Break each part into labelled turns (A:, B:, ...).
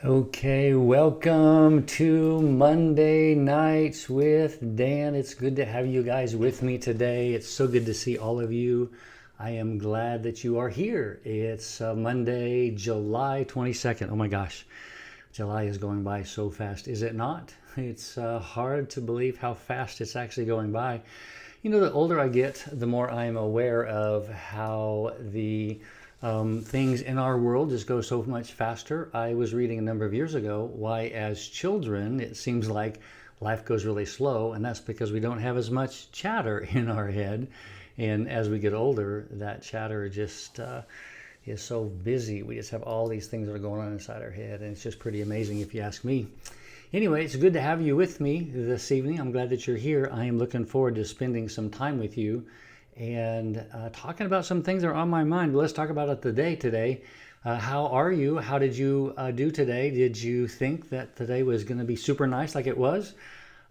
A: Okay, welcome to Monday Nights with Dan. It's good to have you guys with me today. It's so good to see all of you. I am glad that you are here. It's Monday, July 22nd. Oh my gosh, July is going by so fast, is it not? It's hard to believe how fast it's actually going by. You know, the older I get, the more I'm aware of how the things in our world just go so much faster. I was reading a number of years ago why, as children, it seems like life goes really slow, and that's because we don't have as much chatter in our head. And as we get older, that chatter just is so busy. We just have all these things that are going on inside our head, and it's just pretty amazing if you ask me. Anyway, it's good to have you with me this evening. I'm glad that you're here. I am looking forward to spending some time with you and talking about some things that are on my mind. Let's talk about it today. How are you? How did you do today? Did you think that today was going to be super nice like it was?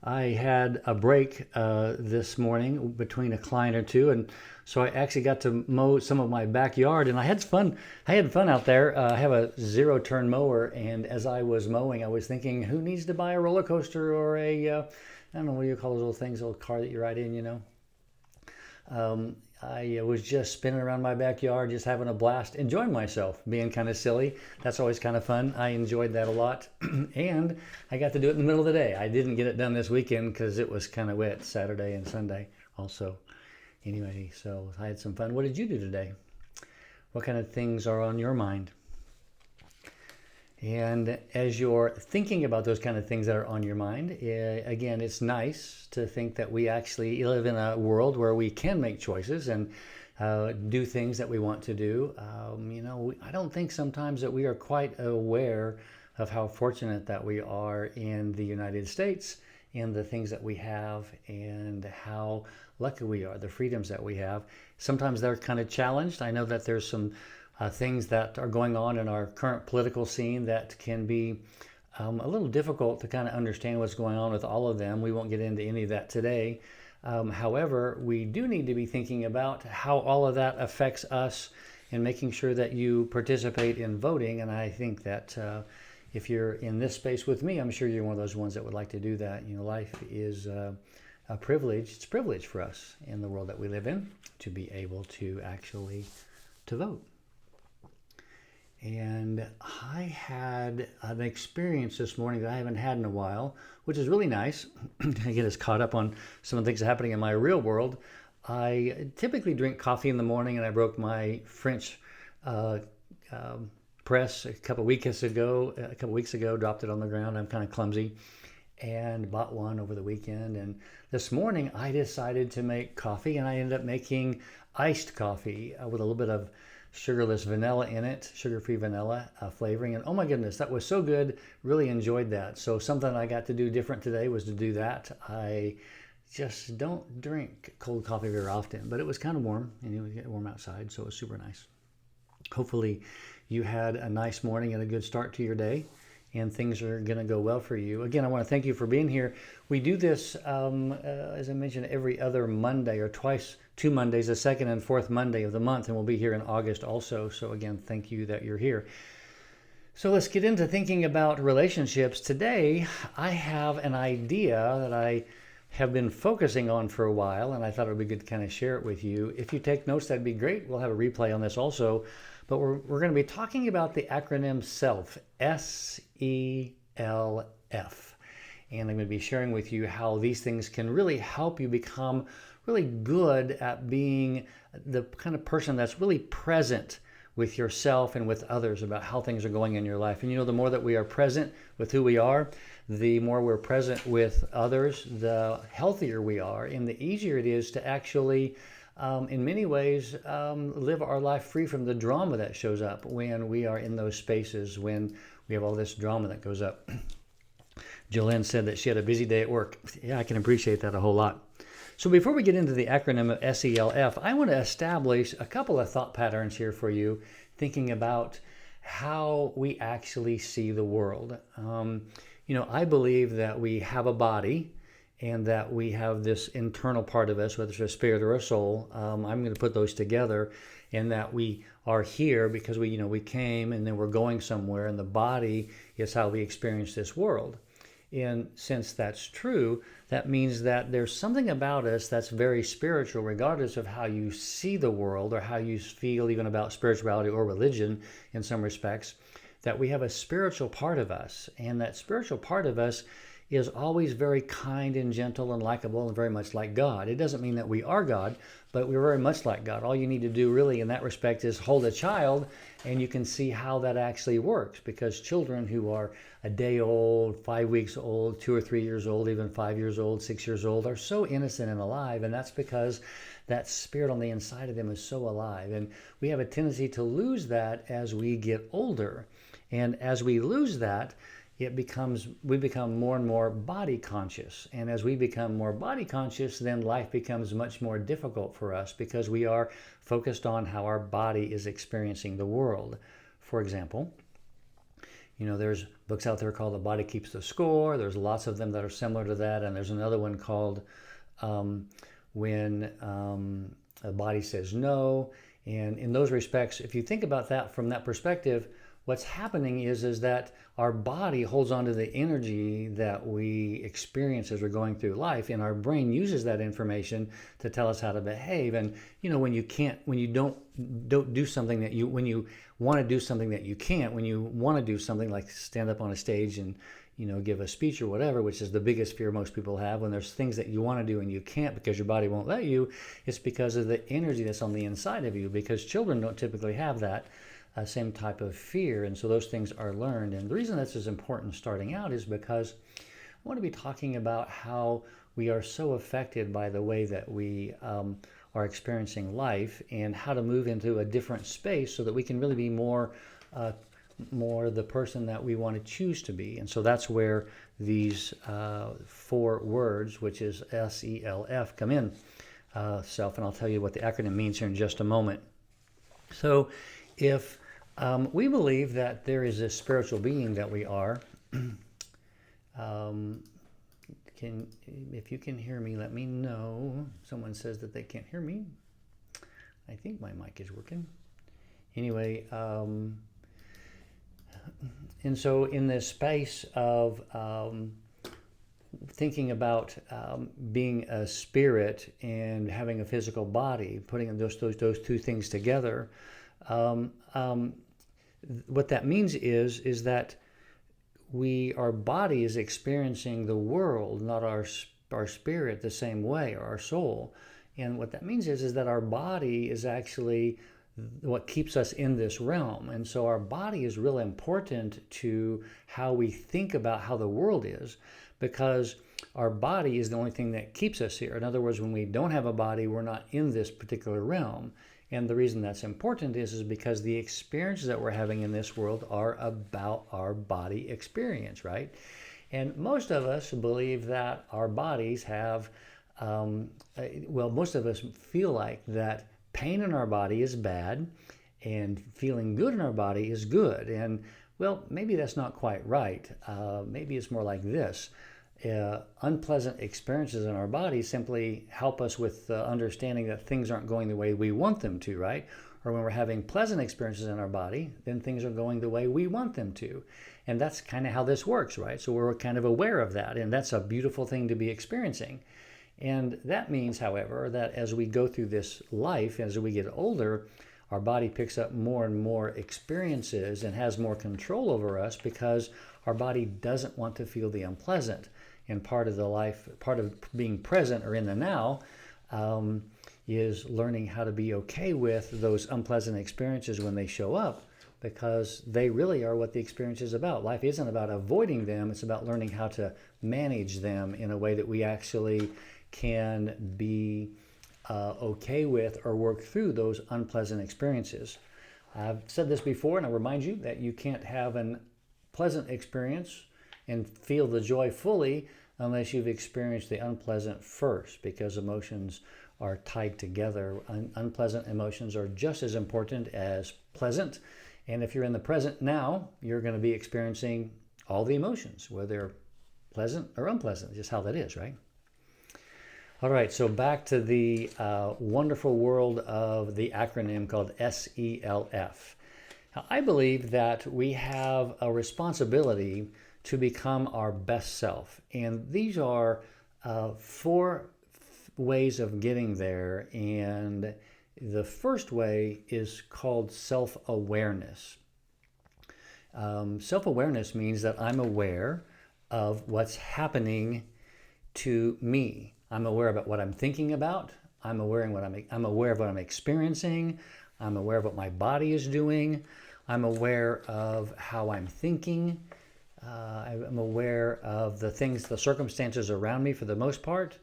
A: I had a break this morning between a client or two, and so I actually got to mow some of my backyard, and I had fun. I had fun out there. I have a zero-turn mower, and as I was mowing, I was thinking, who needs to buy a roller coaster or I don't know, what do you call those little things, little car that you ride in, you know? I was just spinning around my backyard, just having a blast, enjoying myself, being kind of silly. That's always kind of fun. I enjoyed that a lot. And I got to do it in the middle of the day. I didn't get it done this weekend because it was kind of wet Saturday and Sunday also. Anyway, so I had some fun. What did you do today? What kind of things are on your mind? And as you're thinking about those kind of things that are on your mind, again, it's nice to think that we actually live in a world where we can make choices and do things that we want to do. I don't think sometimes that we are quite aware of how fortunate that we are in the United States and the things that we have and how lucky we are, the freedoms that we have. Sometimes they're kind of challenged. I know that there's some things that are going on in our current political scene that can be a little difficult to kind of understand what's going on with all of them. We won't get into any of that today. However, we do need to be thinking about how all of that affects us and making sure that you participate in voting. And I think that if you're in this space with me, I'm sure you're one of those ones that would like to do that. You know, life is a privilege. It's a privilege for us in the world that we live in to be able to actually to vote. And I had an experience this morning that I haven't had in a while, which is really nice to get us caught up on some of the things happening in my real world. I typically drink coffee in the morning, and I broke my French press a couple weeks ago. Dropped it on the ground. I'm kind of clumsy, and bought one over the weekend. And this morning, I decided to make coffee, and I ended up making iced coffee with a little bit of sugarless vanilla in it, sugar-free vanilla flavoring. And oh my goodness, that was so good. Really enjoyed that. So something I got to do different today was to do that. I just don't drink cold coffee very often, but it was kind of warm, and it was getting warm outside, so it was super nice. Hopefully you had a nice morning and a good start to your day, and things are going to go well for you. Again, I want to thank you for being here. We do this, as I mentioned, every other Monday or twice, 2 Mondays, the second and fourth Monday of the month, and we'll be here in August also. So again, thank you that you're here. So let's get into thinking about relationships. Today, I have an idea that I have been focusing on for a while, and I thought it would be good to kind of share it with you. If you take notes, that'd be great. We'll have a replay on this also. But we're going to be talking about the acronym S.E.L.F, S-E.L.F. And I'm going to be sharing with you how these things can really help you become really good at being the kind of person that's really present with yourself and with others about how things are going in your life. And you know, the more that we are present with who we are, the more we're present with others, the healthier we are, and the easier it is to actually in many ways, live our life free from the drama that shows up when we are in those spaces, when we have all this drama that goes up. Jolene said that she had a busy day at work. Yeah, I can appreciate that a whole lot. So before we get into the acronym of S-E-L-F, I want to establish a couple of thought patterns here for you, thinking about how we actually see the world. I believe that we have a body, and that we have this internal part of us, whether it's a spirit or a soul. I'm going to put those together, and that we are here because we came and then we're going somewhere, and the body is how we experience this world. And since that's true, that means that there's something about us that's very spiritual, regardless of how you see the world or how you feel even about spirituality or religion in some respects, that we have a spiritual part of us. And that spiritual part of us is always very kind and gentle and likable and very much like God. It doesn't mean that we are God, but we're very much like God. All you need to do really in that respect is hold a child, and you can see how that actually works, because children who are a day old, 5 weeks old, 2 or 3 years old, even 5 years old, 6 years old, are so innocent and alive, and that's because that spirit on the inside of them is so alive. And we have a tendency to lose that as we get older. And as we lose that, we become more and more body conscious. And as we become more body conscious, then life becomes much more difficult for us because we are focused on how our body is experiencing the world. For example, there's books out there called The Body Keeps the Score. There's lots of them that are similar to that. And there's another one called When a Body Says No. And in those respects, if you think about that from that perspective, what's happening is that our body holds on to the energy that we experience as we're going through life, and our brain uses that information to tell us how to behave. And when you don't do something when you want to do something that you can't, when you want to do something like stand up on a stage and give a speech or whatever, which is the biggest fear most people have, when there's things that you want to do and you can't because your body won't let you, it's because of the energy that's on the inside of you, because children don't typically have that same type of fear. And so those things are learned. And the reason this is important starting out is because I want to be talking about how we are so affected by the way that we are experiencing life, and how to move into a different space so that we can really be more the person that we want to choose to be. And so that's where these 4 words, which is S.E.L.F, come in. Self, and I'll tell you what the acronym means here in just a moment. So if we believe that there is a spiritual being that we are, if you can hear me, let me know. Someone says that they can't hear me. I think my mic is working. Anyway, and so in this space of thinking about being a spirit and having a physical body, putting those 2 things together, what that means is that our body is experiencing the world, not our spirit, the same way, or our soul. And what that means is that our body is actually what keeps us in this realm. And so our body is really important to how we think about how the world is, because our body is the only thing that keeps us here. In other words, when we don't have a body, we're not in this particular realm. And the reason that's important is because the experiences that we're having in this world are about our body experience, right? And most of us believe that our bodies have, most of us feel like that pain in our body is bad and feeling good in our body is good. And maybe that's not quite right. Maybe it's more like this. Unpleasant experiences in our body simply help us with understanding that things aren't going the way we want them to, right? Or when we're having pleasant experiences in our body, then things are going the way we want them to. And that's kind of how this works, right? So we're kind of aware of that, and that's a beautiful thing to be experiencing. And that means, however, that as we go through this life, as we get older, our body picks up more and more experiences and has more control over us, because our body doesn't want to feel the unpleasant. And part of the life, part of being present or in the now, is learning how to be okay with those unpleasant experiences when they show up, because they really are what the experience is about. Life isn't about avoiding them. It's about learning how to manage them in a way that we actually can be okay with or work through those unpleasant experiences. I've said this before, and I'll remind you that you can't have an pleasant experience and feel the joy fully unless you've experienced the unpleasant first, because emotions are tied together. Unpleasant emotions are just as important as pleasant. And if you're in the present now, you're going to be experiencing all the emotions, whether pleasant or unpleasant, just how that is, right? All right, so back to the wonderful world of the acronym called S.E.L.F. Now, I believe that we have a responsibility to become our best self. And these are four ways of getting there. And the first way is called self-awareness. Self-awareness means that I'm aware of what's happening to me. I'm aware about what I'm thinking about. I'm aware of what I'm experiencing. I'm aware of what my body is doing. I'm aware of how I'm thinking. I'm aware of the circumstances around me for the most part.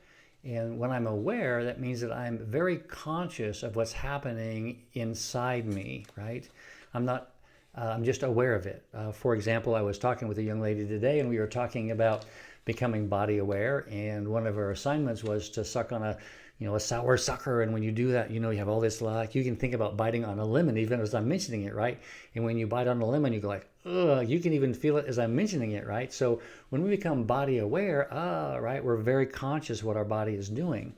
A: And when I'm aware, that means that I'm very conscious of what's happening inside me, right? I'm just aware of it. For example, I was talking with a young lady today, and we were talking about becoming body aware, and one of her assignments was to suck on a sour sucker. And when you do that, you have all this, like, you can think about biting on a lemon even as I'm mentioning it, right? And when you bite on a lemon, you go like, ugh, you can even feel it as I'm mentioning it, right? So when we become body aware, right, we're very conscious of what our body is doing.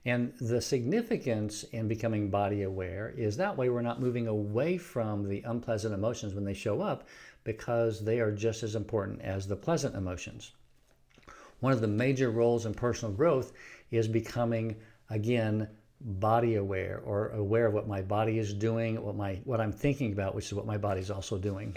A: And the significance in becoming body aware is that way we're not moving away from the unpleasant emotions when they show up, because they are just as important as the pleasant emotions. One of the major roles in personal growth is becoming, again, body aware, or aware of what my body is doing, what I'm thinking about, which is what my body's also doing.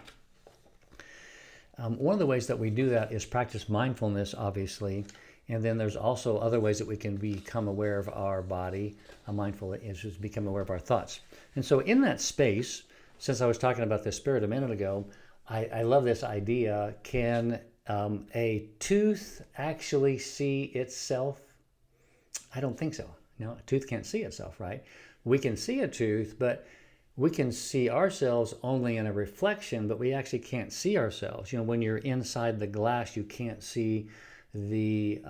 A: One of the ways that we do that is practice mindfulness, obviously. And then there's also other ways that we can become aware of our body. Mindful is just become aware of our thoughts. And so in that space, since I was talking about this spirit a minute ago, I love this idea. Can a tooth actually see itself? I don't think so. No, a tooth can't see itself, right? We can see a tooth, but we can see ourselves only in a reflection, but we actually can't see ourselves. When you're inside the glass, you can't see the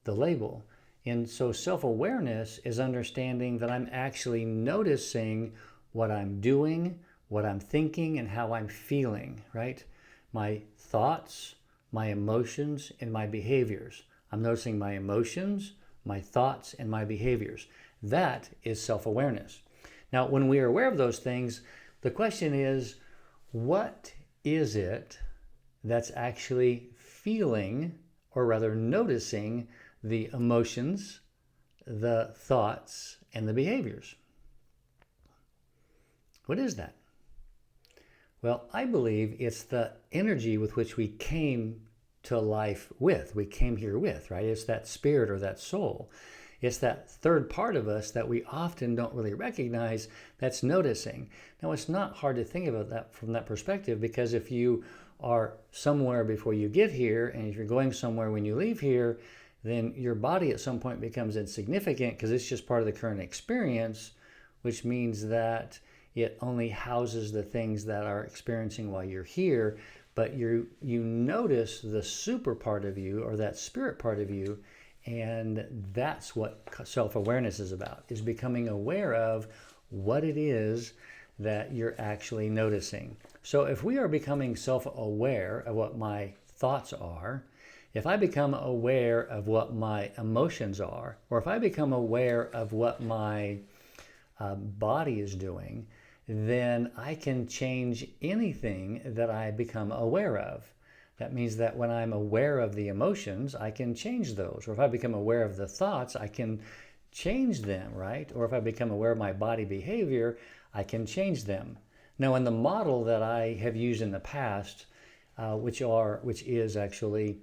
A: label. And so self-awareness is understanding that I'm actually noticing what I'm doing, what I'm thinking, and how I'm feeling, right? My thoughts, my emotions, and my behaviors. I'm noticing my emotions, my thoughts, and my behaviors. That is self-awareness. Now, when we are aware of those things, the question is, what is it that's actually feeling, or rather noticing, the emotions, the thoughts, and the behaviors? What is that? Well, I believe it's the energy with which we came to life with. We came here with, right? It's that spirit or that soul. It's that third part of us that we often don't really recognize that's noticing. Now, it's not hard to think about that from that perspective, because if you are somewhere before you get here, and if you're going somewhere when you leave here, then your body at some point becomes insignificant, because it's just part of the current experience, which means that it only houses the things that are experiencing while you're here. But you notice the super part of you, or that spirit part of you, and that's what self-awareness is about, is becoming aware of what it is that you're actually noticing. So if we are becoming self-aware of what my thoughts are, if I become aware of what my emotions are, or if I become aware of what my body is doing, then I can change anything that I become aware of. That means that when I'm aware of the emotions, I can change those. Or if I become aware of the thoughts, I can change them, right? Or if I become aware of my body behavior, I can change them. Now, in the model that I have used in the past, which is actually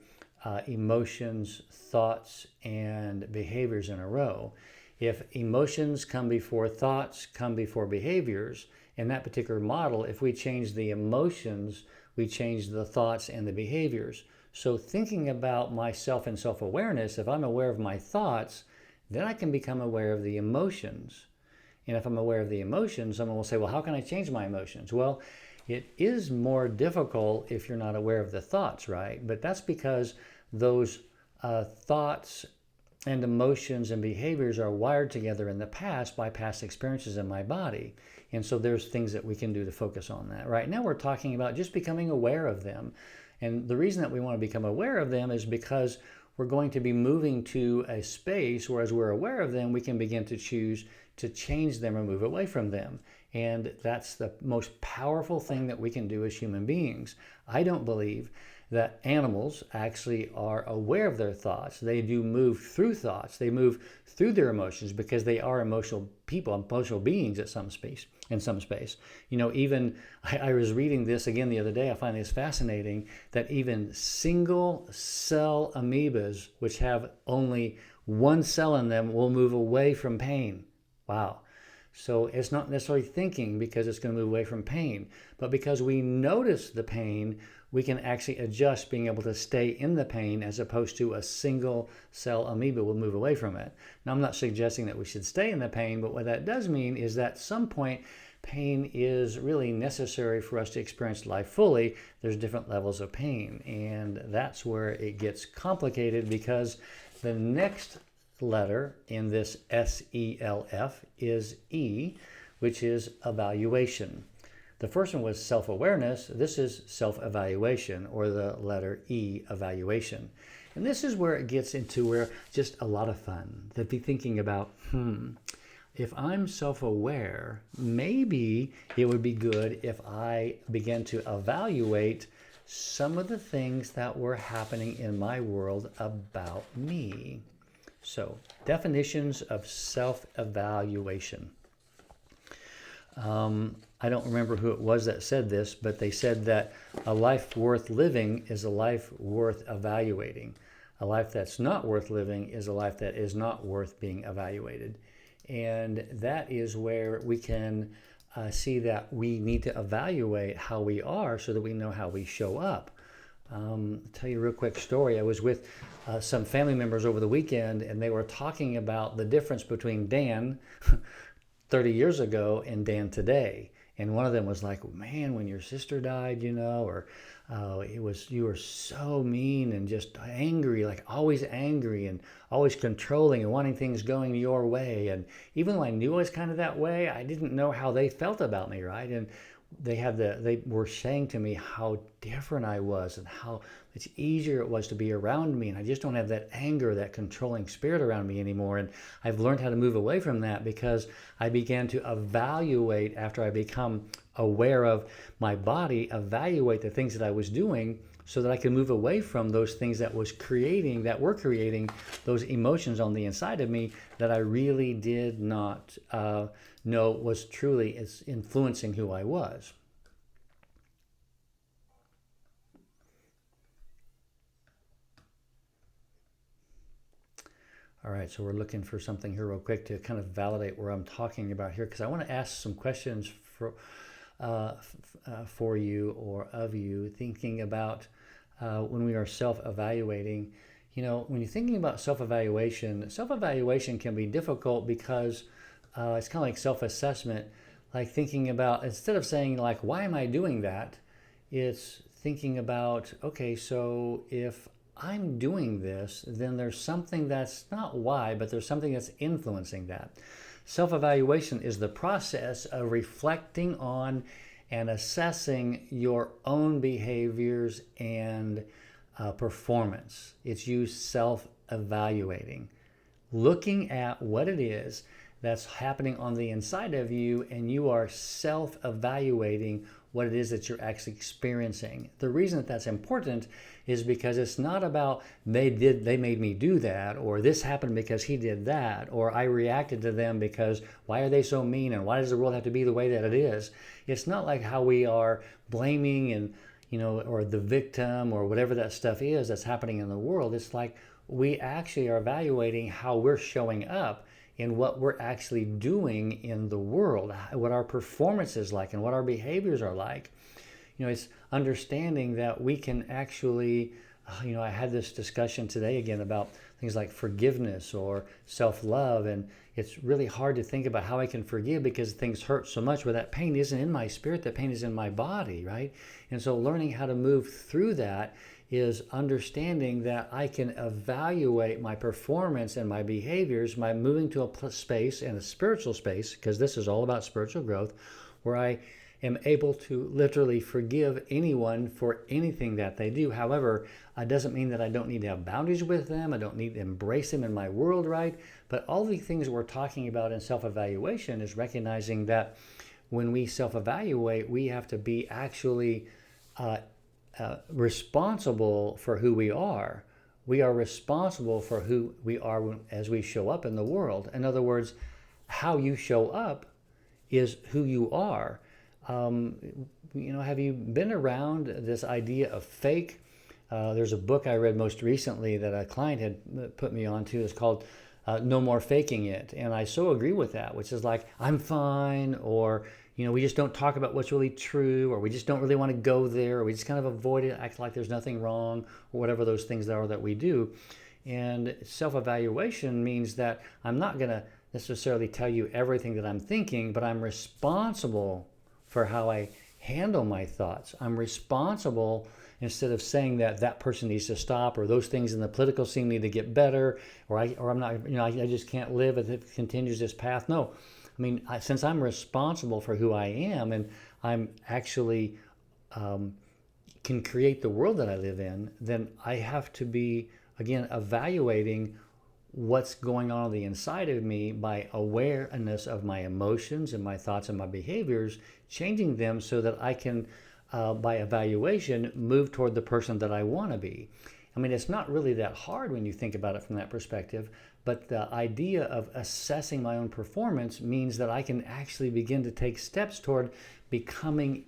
A: emotions, thoughts, and behaviors in a row. If emotions come before thoughts, come before behaviors, in that particular model, if we change the emotions, we change the thoughts and the behaviors. So thinking about myself and self-awareness, if I'm aware of my thoughts, then I can become aware of the emotions. And if I'm aware of the emotions, someone will say, well, how can I change my emotions? Well, it is more difficult if you're not aware of the thoughts, right? But that's because those thoughts and emotions and behaviors are wired together in the past by past experiences in my body. And so there's things that we can do to focus on that. Right now we're talking about just becoming aware of them. And the reason that we want to become aware of them is because we're going to be moving to a space where, as we're aware of them, we can begin to choose to change them or move away from them. And that's the most powerful thing that we can do as human beings. I don't believe that animals actually are aware of their thoughts. They do move through thoughts. They move through their emotions because they are emotional people, emotional beings in some space. Even I was reading this again the other day. I find this fascinating that even single cell amoebas, which have only one cell in them, will move away from pain. Wow. So it's not necessarily thinking because it's going to move away from pain, but because we notice the pain, we can actually adjust being able to stay in the pain, as opposed to a single cell amoeba will move away from it. Now, I'm not suggesting that we should stay in the pain, but what that does mean is that at some point, pain is really necessary for us to experience life fully. There's different levels of pain, and that's where it gets complicated, because the next letter in this S-E-L-F is E, which is evaluation. The first one was self-awareness. This is self-evaluation, or the letter E, evaluation. And this is where it gets into where just a lot of fun. To be thinking about, if I'm self-aware, maybe it would be good if I began to evaluate some of the things that were happening in my world about me. So, definitions of self-evaluation. I don't remember who it was that said this, but they said that a life worth living is a life worth evaluating. A life that's not worth living is a life that is not worth being evaluated. And that is where we can see that we need to evaluate how we are so that we know how we show up. I'll tell you a real quick story. I was with some family members over the weekend, and they were talking about the difference between Dan 30 years ago and Dan today. And one of them was like, man, when your sister died, or you were so mean and just angry, like always angry and always controlling and wanting things going your way. And even though I knew I was kind of that way, I didn't know how they felt about me, right? And they were saying to me how different I was and how much easier it was to be around me. And I just don't have that anger, that controlling spirit around me anymore. And I've learned how to move away from that because I began to evaluate, after I become aware of my body, evaluate the things that I was doing so that I could move away from those things that were creating those emotions on the inside of me that I really did not know was truly influencing who I was. All right, so we're looking for something here real quick to kind of validate where I'm talking about here, because I want to ask some questions for you or of you, thinking about when we are self-evaluating. When you're thinking about self-evaluation can be difficult because it's kind of like self-assessment, like thinking about, instead of saying like, why am I doing that? It's thinking about, okay, so if I'm doing this, then there's something that's not why, but there's something that's influencing that. Self-evaluation is the process of reflecting on and assessing your own behaviors and performance. It's you self-evaluating, looking at what it is that's happening on the inside of you, and you are self-evaluating what it is that you're actually experiencing. The reason that that's important is because it's not about they made me do that, or this happened because he did that, or I reacted to them because why are they so mean, and why does the world have to be the way that it is? It's not like how we are blaming and or the victim or whatever that stuff is that's happening in the world. It's like we actually are evaluating how we're showing up in what we're actually doing in the world, what our performance is like and what our behaviors are like. It's understanding that we can actually, I had this discussion today again about things like forgiveness or self-love, and it's really hard to think about how I can forgive because things hurt so much, where that pain isn't in my spirit, that pain is in my body, right? And so learning how to move through that is understanding that I can evaluate my performance and my behaviors by moving to a space, and a spiritual space, because this is all about spiritual growth, where I am able to literally forgive anyone for anything that they do. However, it doesn't mean that I don't need to have boundaries with them. I don't need to embrace them in my world, right? But all the things we're talking about in self-evaluation is recognizing that when we self-evaluate, we have to be actually responsible for who we are. We are responsible for who we are as we show up in the world. In other words, how you show up is who you are. Have you been around this idea of fake? There's a book I read most recently that a client had put me onto. It's called No More Faking It. And I so agree with that, which is like, I'm fine, or, we just don't talk about what's really true, or we just don't really want to go there, or we just kind of avoid it, act like there's nothing wrong, or whatever those things are that we do. And self-evaluation means that I'm not going to necessarily tell you everything that I'm thinking, but I'm responsible for how I handle my thoughts. I'm responsible, instead of saying that person needs to stop, or those things in the political scene need to get better, or I'm not, I just can't live if it continues this path. No, since I'm responsible for who I am, and I'm actually can create the world that I live in, then I have to be, again, evaluating what's going on the inside of me by awareness of my emotions and my thoughts and my behaviors, changing them so that I can, by evaluation, move toward the person that I want to be. It's not really that hard when you think about it from that perspective, but the idea of assessing my own performance means that I can actually begin to take steps toward becoming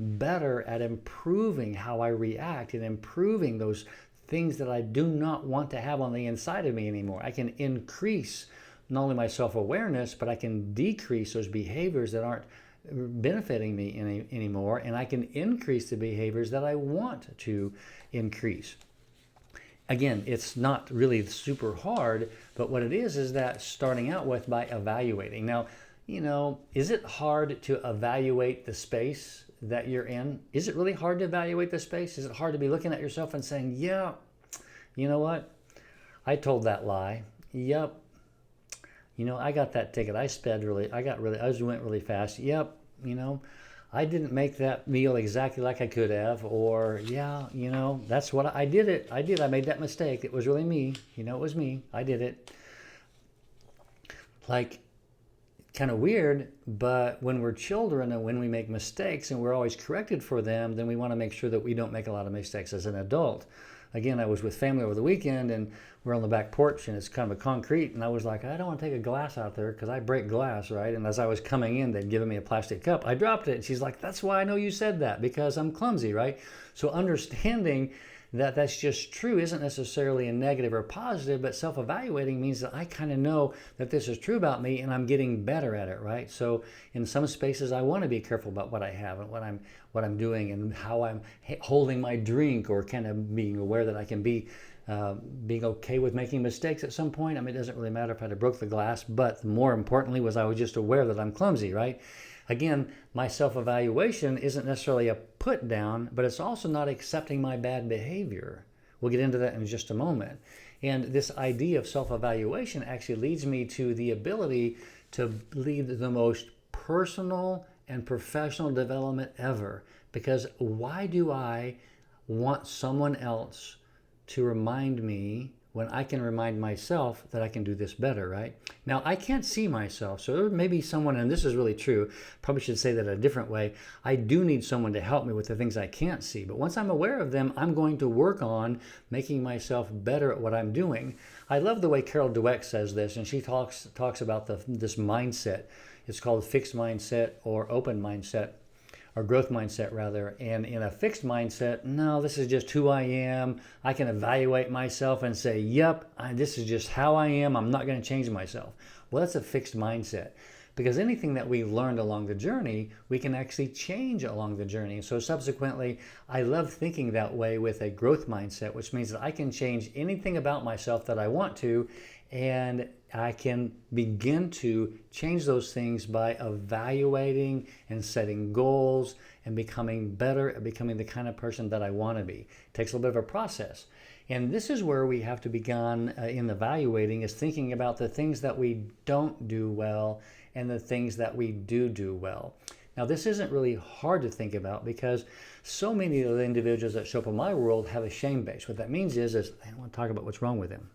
A: better at improving how I react and improving those things that I do not want to have on the inside of me anymore. I can increase not only my self-awareness, but I can decrease those behaviors that aren't benefiting me anymore, and I can increase the behaviors that I want to increase. Again, it's not really super hard, but what it is that starting out with by evaluating. Now, is it hard to evaluate the space that you're in? Is it really hard to evaluate the space? Is it hard to be looking at yourself and saying, yeah, you know what? I told that lie. Yep. I got that ticket. I went really fast. Yep. I didn't make that meal exactly like I could have, or that's what I did. I made that mistake. It was really me. It was me. I did it. Like, kind of weird, but when we're children and when we make mistakes and we're always corrected for them, then we want to make sure that we don't make a lot of mistakes as an adult. Again, I was with family over the weekend, and we're on the back porch, and it's kind of a concrete, and I was like, I don't want to take a glass out there because I break glass, right? And as I was coming in, they'd given me a plastic cup. I dropped it, and she's like, that's why I know you said that, because I'm clumsy, right? So understanding that that's just true isn't necessarily a negative or positive, but self-evaluating means that I kind of know that this is true about me and I'm getting better at it, right? So in some spaces, I want to be careful about what I have and what I'm doing and how I'm holding my drink, or kind of being aware that I can be being okay with making mistakes at some point. It doesn't really matter if I had broke the glass, but more importantly was I was just aware that I'm clumsy, right? Again, my self-evaluation isn't necessarily a put down, but it's also not accepting my bad behavior. We'll get into that in just a moment. And this idea of self-evaluation actually leads me to the ability to lead the most personal and professional development ever. Because why do I want someone else to remind me when I can remind myself that I can do this better, right? Now, I can't see myself, so there may be someone, and this is really true, probably should say that a different way. I do need someone to help me with the things I can't see, but once I'm aware of them, I'm going to work on making myself better at what I'm doing. I love the way Carol Dweck says this, and she talks about this mindset. It's called fixed mindset or open mindset, or growth mindset rather. And in a fixed mindset, no, this is just who I am. I can evaluate myself and say, yep, this is just how I am. I'm not going to change myself. Well, that's a fixed mindset, because anything that we learned along the journey, we can actually change along the journey. So subsequently, I love thinking that way with a growth mindset, which means that I can change anything about myself that I want to, and I can begin to change those things by evaluating and setting goals and becoming better at becoming the kind of person that I want to be. It takes a little bit of a process. And this is where we have to begin in evaluating, is thinking about the things that we don't do well and the things that we do well. Now, this isn't really hard to think about because so many of the individuals that show up in my world have a shame base. What that means is I don't want to talk about what's wrong with them.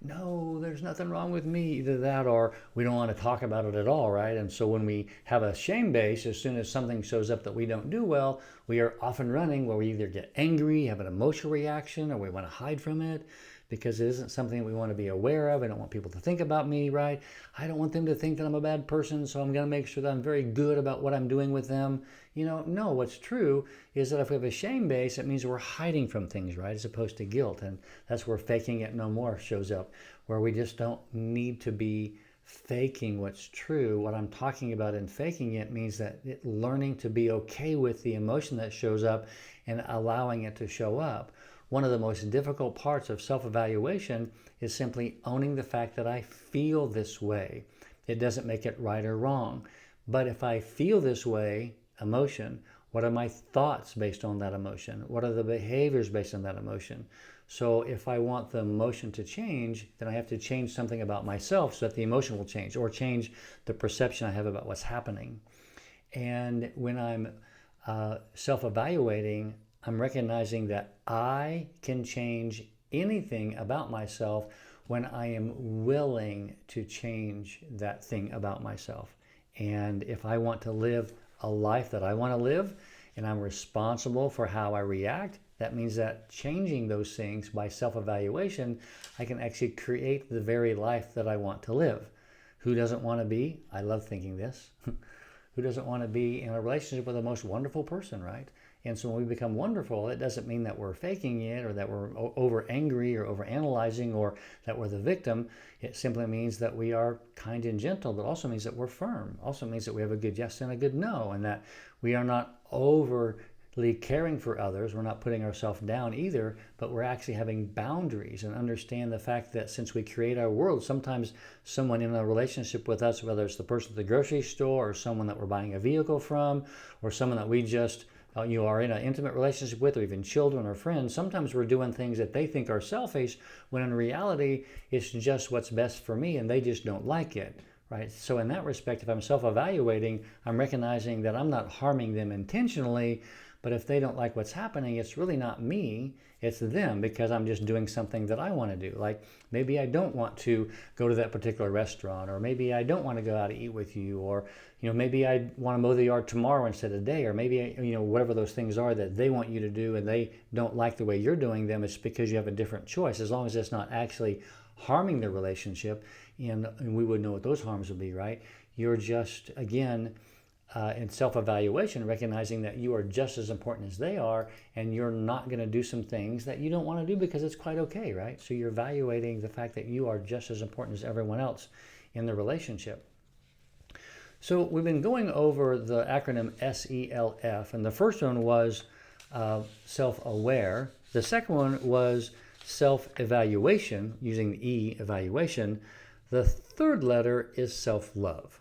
A: No, there's nothing wrong with me. Either that or we don't want to talk about it at all, right? And so when we have a shame base, as soon as something shows up that we don't do well, we are off and running where we either get angry, have an emotional reaction, or we want to hide from it because it isn't something that we want to be aware of. I don't want people to think about me, right? I don't want them to think that I'm a bad person, so I'm going to make sure that I'm very good about what I'm doing with them. No, what's true is that if we have a shame base, it means we're hiding from things, right? As opposed to guilt. And that's where faking it no more shows up, where we just don't need to be faking what's true. What I'm talking about in faking it means that learning to be okay with the emotion that shows up and allowing it to show up. One of the most difficult parts of self-evaluation is simply owning the fact that I feel this way. It doesn't make it right or wrong. But if I feel this way, emotion, what are my thoughts based on that emotion? What are the behaviors based on that emotion? So if I want the emotion to change, then I have to change something about myself so that the emotion will change, or change the perception I have about what's happening. And when I'm self-evaluating, I'm recognizing that I can change anything about myself when I am willing to change that thing about myself. And if I want to live a life that I want to live, and I'm responsible for how I react, that means that changing those things by self-evaluation, I can actually create the very life that I want to live. Who doesn't want to be, I love thinking this, who doesn't want to be in a relationship with the most wonderful person, right? And so when we become wonderful, it doesn't mean that we're faking it or that we're over angry or over analyzing or that we're the victim. It simply means that we are kind and gentle, but also means that we're firm. Also means that we have a good yes and a good no, and that we are not overly caring for others. We're not putting ourselves down either, but we're actually having boundaries and understand the fact that since we create our world, sometimes someone in a relationship with us, whether it's the person at the grocery store or someone that we're buying a vehicle from or someone that we just you are in an intimate relationship with, or even children or friends, sometimes we're doing things that they think are selfish, when in reality, it's just what's best for me, and they just don't like it, right? So in that respect, if I'm self-evaluating, I'm recognizing that I'm not harming them intentionally, but if they don't like what's happening, it's really not me, it's them, because I'm just doing something that I want to do. Like maybe I don't want to go to that particular restaurant, or maybe I don't want to go out to eat with you, or maybe I want to mow the yard tomorrow instead of today, or maybe whatever those things are that they want you to do and they don't like the way you're doing them. It's because you have a different choice, as long as it's not actually harming the relationship, and we would know what those harms would be, right? You're just, again, in self-evaluation, recognizing that you are just as important as they are, and you're not going to do some things that you don't want to do because it's quite okay, right? So you're evaluating the fact that you are just as important as everyone else in the relationship. So we've been going over the acronym S.E.L.F, and the first one was self-aware. The second one was self-evaluation, using the E, evaluation. The third letter is self-love.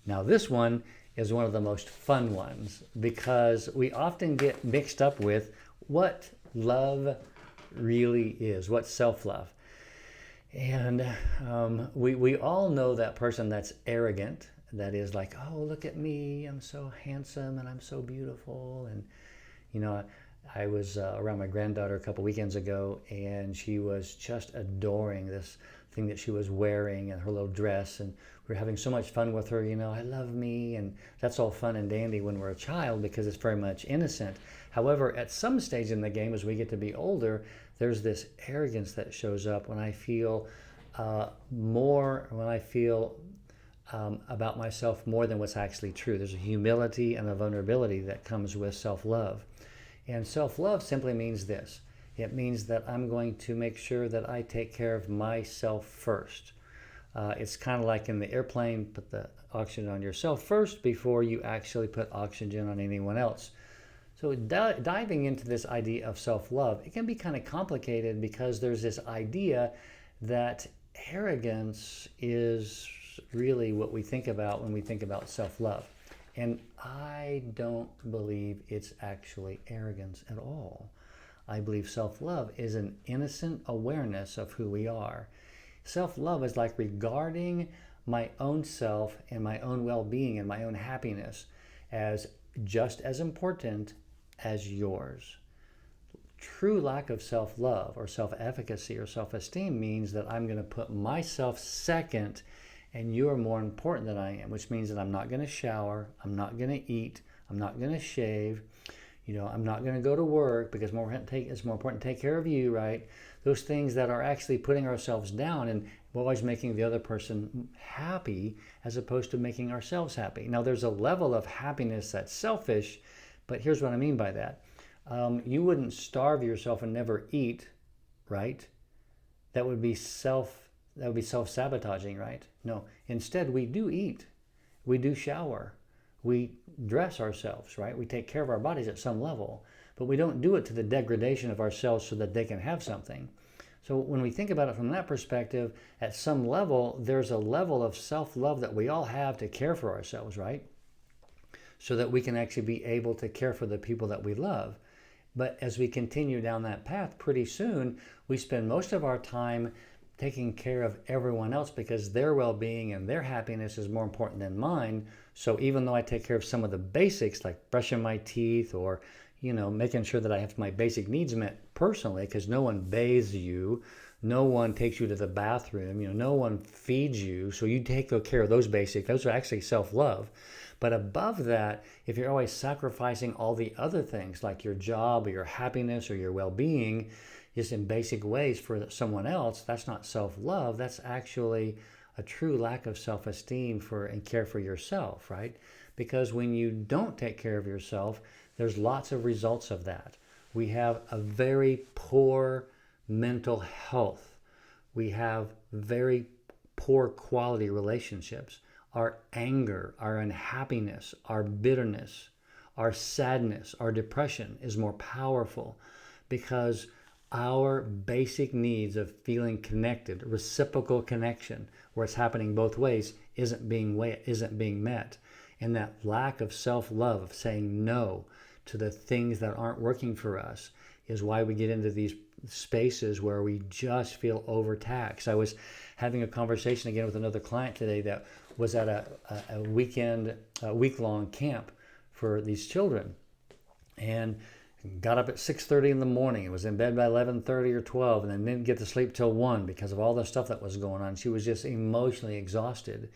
A: Now this one is one of the most fun ones because we often get mixed up with what love really is, what self-love. And we all know that person that's arrogant, that is like, oh, look at me, I'm so handsome and I'm so beautiful. And I was around my granddaughter a couple weekends ago, and she was just adoring this thing that she was wearing and her little dress, and we were having so much fun with her. I love me, and that's all fun and dandy when we're a child because it's very much innocent. However, at some stage in the game, as we get to be older, there's this arrogance that shows up when I feel about myself more than what's actually true. There's a humility and a vulnerability that comes with self-love. And self-love simply means this. It means that I'm going to make sure that I take care of myself first. It's kind of like in the airplane, put the oxygen on yourself first before you actually put oxygen on anyone else. So diving into this idea of self-love, it can be kind of complicated because there's this idea that arrogance is really what we think about when we think about self-love. And I don't believe it's actually arrogance at all. I believe self-love is an innocent awareness of who we are. Self-love is like regarding my own self and my own well-being and my own happiness as just as important as yours. True lack of self-love or self-efficacy or self-esteem means that I'm going to put myself second and you are more important than I am, which means that I'm not going to shower, I'm not going to eat, I'm not going to shave, I'm not going to go to work because it's more important to take care of you, right? Those things that are actually putting ourselves down and always making the other person happy as opposed to making ourselves happy. Now, there's a level of happiness that's selfish, but here's what I mean by that. You wouldn't starve yourself and never eat, right? That would be self-sabotaging, right? No. Instead, we do eat. We do shower. We dress ourselves, right? We take care of our bodies at some level, but we don't do it to the degradation of ourselves so that they can have something. So when we think about it from that perspective, at some level, there's a level of self-love that we all have to care for ourselves, right? So that we can actually be able to care for the people that we love. But as we continue down that path, pretty soon we spend most of our time taking care of everyone else because their well-being and their happiness is more important than mine. So even though I take care of some of the basics like brushing my teeth or making sure that I have my basic needs met personally, because no one bathes you, no one takes you to the bathroom, no one feeds you, so you take good care of those basics. Those are actually self-love. But above that, if you're always sacrificing all the other things like your job or your happiness or your well-being just in basic ways for someone else, that's not self-love. That's actually a true lack of self-esteem and care for yourself, right? Because when you don't take care of yourself, there's lots of results of that. We have a very poor mental health. We have very poor quality relationships. Our anger, our unhappiness, our bitterness, our sadness, our depression is more powerful because our basic needs of feeling connected, reciprocal connection, where it's happening both ways, isn't being met. And that lack of self-love, of saying no to the things that aren't working for us, is why we get into these spaces where we just feel overtaxed. I was having a conversation again with another client today that was at a week-long camp for these children, and got up at 6:30 in the morning and was in bed by 11:30 or 12, and then didn't get to sleep till 1 because of all the stuff that was going on. She was just emotionally exhausted.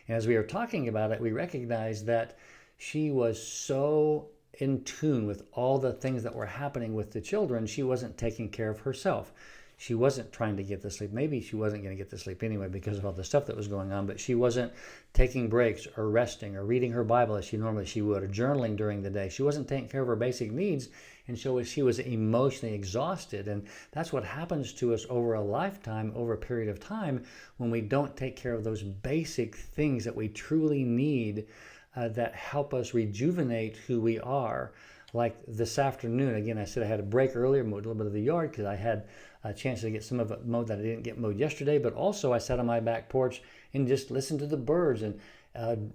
A: And as we were talking about it, we recognized that she was so in tune with all the things that were happening with the children, she wasn't taking care of herself. She wasn't trying to get to sleep. Maybe she wasn't going to get to sleep anyway because of all the stuff that was going on, but she wasn't taking breaks or resting or reading her Bible as she normally would, or journaling during the day. She wasn't taking care of her basic needs, and so she was emotionally exhausted. And that's what happens to us over a lifetime, over a period of time, when we don't take care of those basic things that we truly need that help us rejuvenate who we are. Like this afternoon, again, I said I had a break earlier, mowed a little bit of the yard because I had a chance to get some of it mowed that I didn't get mowed yesterday. But also I sat on my back porch and just listened to the birds and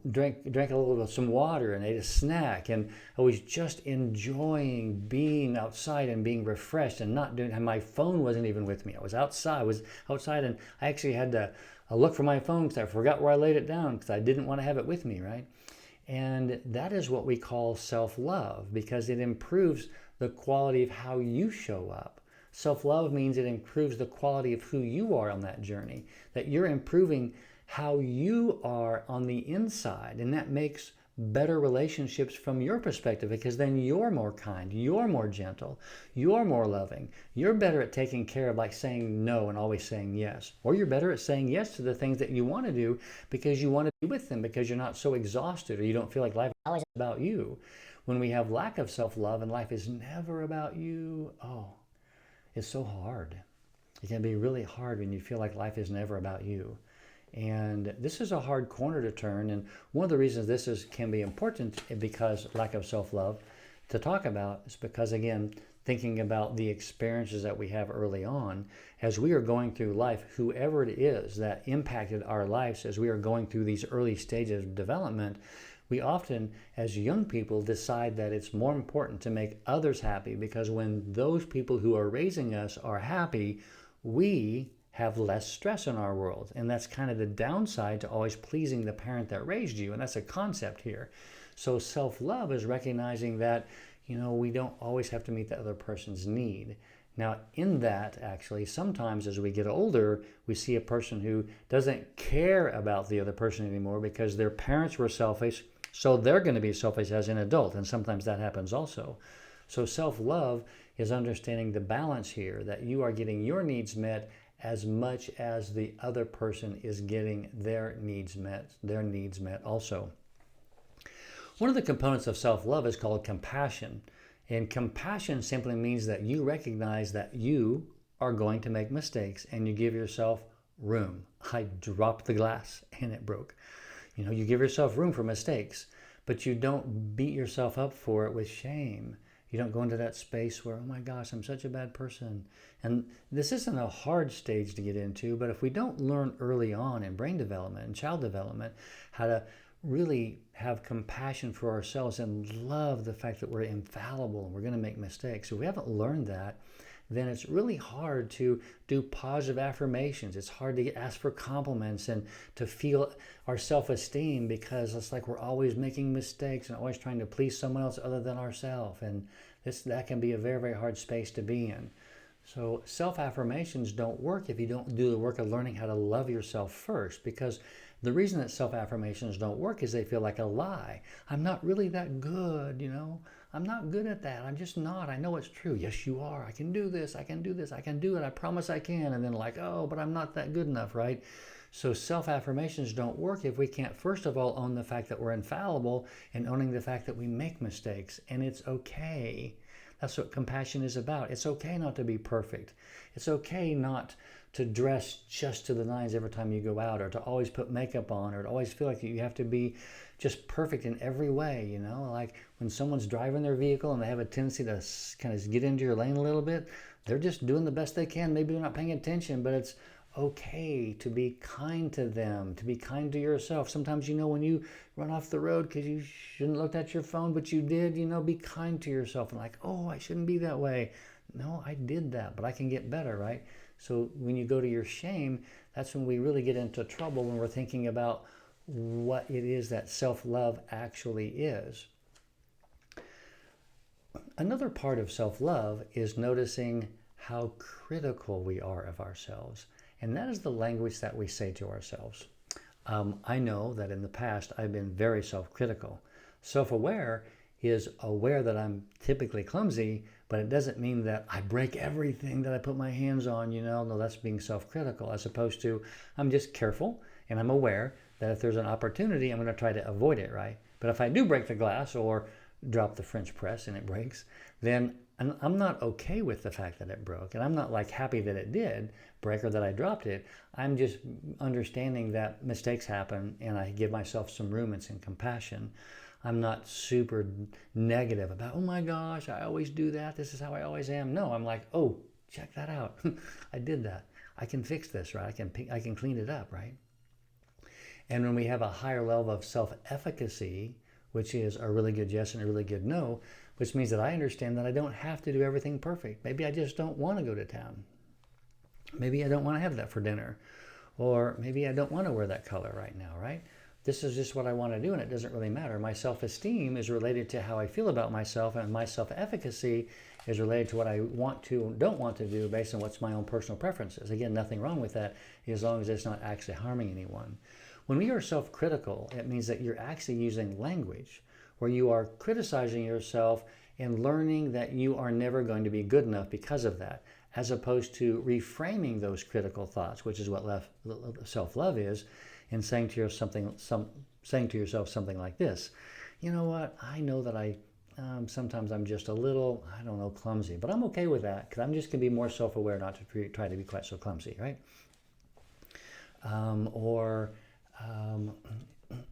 A: drank a little of some water and ate a snack. And I was just enjoying being outside and being refreshed and not doing, and my phone wasn't even with me. I was outside and I actually had to look for my phone because I forgot where I laid it down because I didn't want to have it with me, right? And that is what we call self-love, because it improves the quality of how you show up. Self-love means it improves the quality of who you are on that journey, that you're improving how you are on the inside. And that makes better relationships from your perspective, because then you're more kind, you're more gentle, you're more loving, you're better at taking care of, like saying no and always saying yes, or you're better at saying yes to the things that you want to do because you want to be with them, because you're not so exhausted or you don't feel like life is always about you. When we have lack of self-love and life is never about you, it's so hard. It can be really hard when you feel like life is never about you. And this is a hard corner to turn. And one of the reasons this can be important because lack of self-love to talk about is because, again, thinking about the experiences that we have early on as we are going through life, whoever it is that impacted our lives as we are going through these early stages of development, we often, as young people, decide that it's more important to make others happy, because when those people who are raising us are happy, we have less stress in our world. And that's kind of the downside to always pleasing the parent that raised you. And that's a concept here. So self-love is recognizing that, we don't always have to meet the other person's need. Now, in that, actually, sometimes as we get older, we see a person who doesn't care about the other person anymore because their parents were selfish, so they're going to be selfish as an adult, and sometimes that happens also. So self-love is understanding the balance here, that you are getting your needs met as much as the other person is getting their needs met also. One of the components of self-love is called compassion. And compassion simply means that you recognize that you are going to make mistakes and you give yourself room. I dropped the glass and it broke. You give yourself room for mistakes, but you don't beat yourself up for it with shame. You don't go into that space where, oh my gosh, I'm such a bad person. And this isn't a hard stage to get into, but if we don't learn early on in brain development and child development how to really have compassion for ourselves and love the fact that we're infallible and we're going to make mistakes. If we haven't learned that, then it's really hard to do positive affirmations. It's hard to ask for compliments and to feel our self-esteem because it's like we're always making mistakes and always trying to please someone else other than ourselves. And that can be a very, very hard space to be in. So self-affirmations don't work if you don't do the work of learning how to love yourself first, because the reason that self-affirmations don't work is they feel like a lie. I'm not really that good, I'm not good at that. I'm just not. I know it's true. Yes, you are. I can do this. I can do this. I can do it. I promise I can. And then oh, but I'm not that good enough, right? So self-affirmations don't work if we can't, first of all, own the fact that we're infallible and owning the fact that we make mistakes. And it's okay. That's what compassion is about. It's okay not to be perfect. It's okay not to dress just to the nines every time you go out, or to always put makeup on, or to always feel like you have to be just perfect in every way, Like when someone's driving their vehicle and they have a tendency to kind of get into your lane a little bit, they're just doing the best they can. Maybe they're not paying attention, but it's okay to be kind to them, to be kind to yourself. Sometimes, when you run off the road because you shouldn't have looked at your phone, but you did, be kind to yourself and oh, I shouldn't be that way. No, I did that, but I can get better, right? So when you go to your shame, that's when we really get into trouble, when we're thinking about what it is that self-love actually is. Another part of self-love is noticing how critical we are of ourselves. And that is the language that we say to ourselves. I know that in the past, I've been very self-critical. Self-aware is aware that I'm typically clumsy, but it doesn't mean that I break everything that I put my hands on, No, that's being self-critical, as opposed to I'm just careful and I'm aware that if there's an opportunity, I'm going to try to avoid it, right? But if I do break the glass or drop the French press and it breaks, then I'm not okay with the fact that it broke. And I'm not happy that it did break or that I dropped it. I'm just understanding that mistakes happen and I give myself some room and some compassion. I'm not super negative about, oh my gosh, I always do that. This is how I always am. No, I'm oh, check that out. I did that. I can fix this, right? I can clean it up, right? And when we have a higher level of self-efficacy, which is a really good yes and a really good no, which means that I understand that I don't have to do everything perfect. Maybe I just don't want to go to town. Maybe I don't want to have that for dinner. Or maybe I don't want to wear that color right now, right? This is just what I want to do and it doesn't really matter. My self-esteem is related to how I feel about myself, and my self-efficacy is related to what I want to and don't want to do based on what's my own personal preferences. Again, nothing wrong with that as long as it's not actually harming anyone. When we are self-critical, it means that you're actually using language where you are criticizing yourself and learning that you are never going to be good enough because of that, as opposed to reframing those critical thoughts, which is what self-love is, and saying to yourself something like this: you know what? I know that sometimes I'm just a little, clumsy, but I'm okay with that because I'm just going to be more self-aware not to try to be quite so clumsy, right?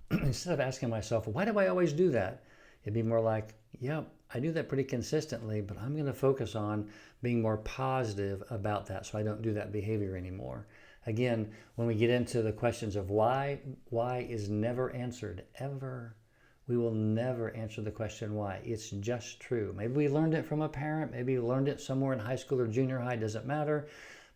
A: Instead of asking myself, why do I always do that? It'd be more like, yep, I do that pretty consistently, but I'm going to focus on being more positive about that so I don't do that behavior anymore. Again, when we get into the questions of why is never answered, ever. We will never answer the question why. It's just true. Maybe we learned it from a parent. Maybe we learned it somewhere in high school or junior high. Doesn't matter.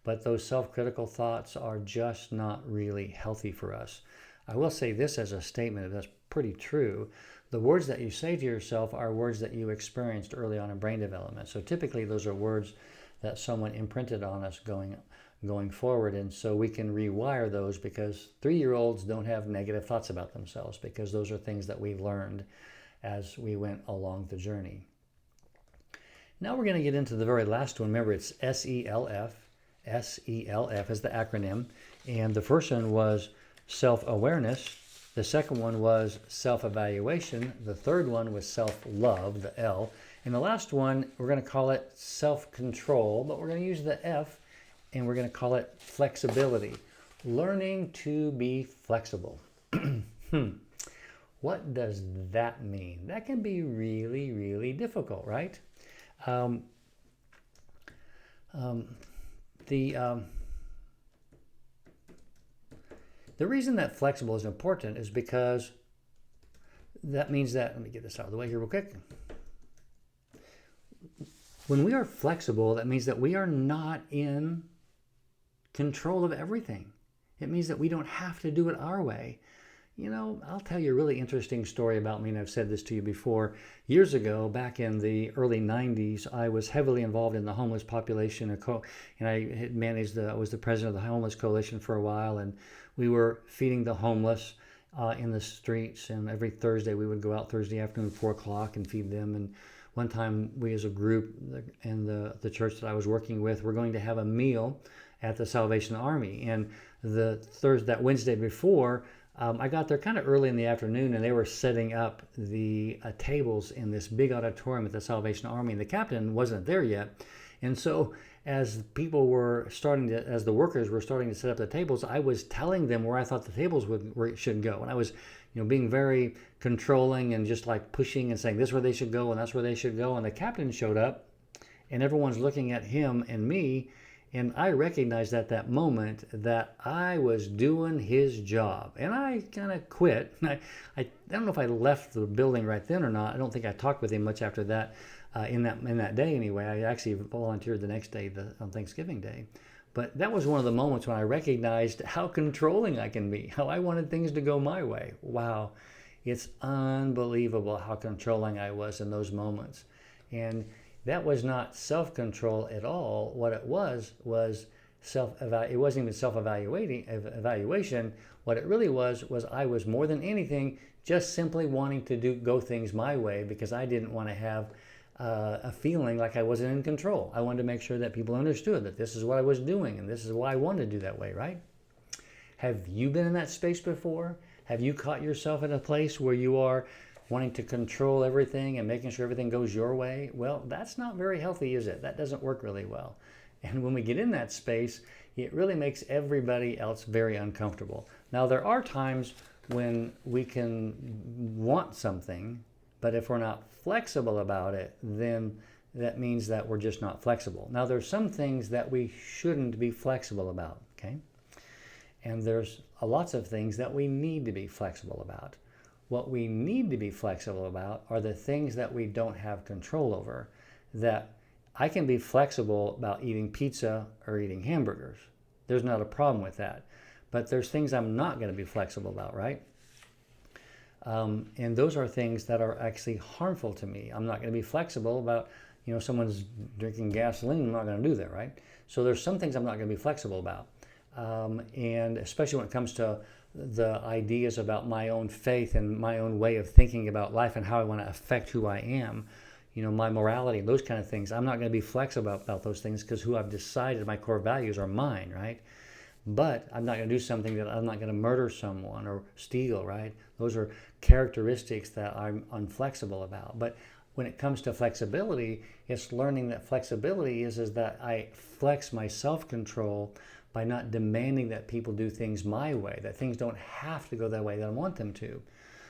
A: but those self-critical thoughts are just not really healthy for us. I will say this as a statement that's pretty true. The words that you say to yourself are words that you experienced early on in brain development. So typically those are words that someone imprinted on us going forward. And so we can rewire those, because 3-year-olds don't have negative thoughts about themselves, because those are things that we learned as we went along the journey. Now we're going to get into the very last one. Remember, it's S.E.L.F. S.E.L.F. is the acronym. And the first one was self-awareness. The second one was self-evaluation. The third one was self-love, the L. And the last one, we're going to call it self-control, but we're going to use the F, and we're going to call it flexibility. Learning to be flexible. What does that mean? That can be really, really difficult, right? The reason that flexible is important is because that means that, let me get this out of the way here real quick. When we are flexible, that means that we are not in control of everything. It means that we don't have to do it our way. You know, I'll tell you a really interesting story about me, and I've said this to you before. Years ago, back in the early 90s, I was heavily involved in the homeless population, and I had managed I was the president of the Homeless Coalition for a while, and we were feeding the homeless in the streets, and every Thursday we would go out Thursday afternoon at 4 o'clock and feed them. And one time we as a group in the church that I was working with were going to have a meal at the Salvation Army, and that Wednesday before, I got there kind of early in the afternoon, and they were setting up the tables in this big auditorium at the Salvation Army, and the captain wasn't there yet. And so as people were as the workers were starting to set up the tables, I was telling them where I thought the tables should go. And I was, being very controlling and just like pushing and saying this is where they should go and that's where they should go. And the captain showed up, and everyone's looking at him and me. And I recognized at that moment that I was doing his job. And I kind of quit. I don't know if I left the building right then or not. I don't think I talked with him much after that, in that day anyway. I actually volunteered the next day, on Thanksgiving Day. But that was one of the moments when I recognized how controlling I can be, how I wanted things to go my way. Wow, it's unbelievable how controlling I was in those moments. And that was not self-control at all. What it was it wasn't even evaluation. What it really was I was more than anything just simply wanting to go things my way, because I didn't want to have a feeling like I wasn't in control. I wanted to make sure that people understood that this is what I was doing and this is why I wanted to do that way, right? Have you been in that space before? Have you caught yourself in a place where you are wanting to control everything and making sure everything goes your way? Well, that's not very healthy, is it? That doesn't work really well. And when we get in that space, it really makes everybody else very uncomfortable. Now, there are times when we can want something, but if we're not flexible about it, then that means that we're just not flexible. Now, there's some things that we shouldn't be flexible about, okay? And there's lots of things that we need to be flexible about. What we need to be flexible about are the things that we don't have control over. That I can be flexible about eating pizza or eating hamburgers. There's not a problem with that. But there's things I'm not going to be flexible about, right? And those are things that are actually harmful to me. I'm not going to be flexible about, someone's drinking gasoline. I'm not going to do that, right? So there's some things I'm not going to be flexible about. And especially when it comes to the ideas about my own faith and my own way of thinking about life and how I want to affect who I am, my morality, those kind of things. I'm not going to be flexible about those things, because who I've decided my core values are mine, right? But I'm not going to do something that I'm not going to murder someone or steal, right? Those are characteristics that I'm unflexible about. But when it comes to flexibility, it's learning that flexibility is that I flex my self-control by not demanding that people do things my way, that things don't have to go that way that I want them to.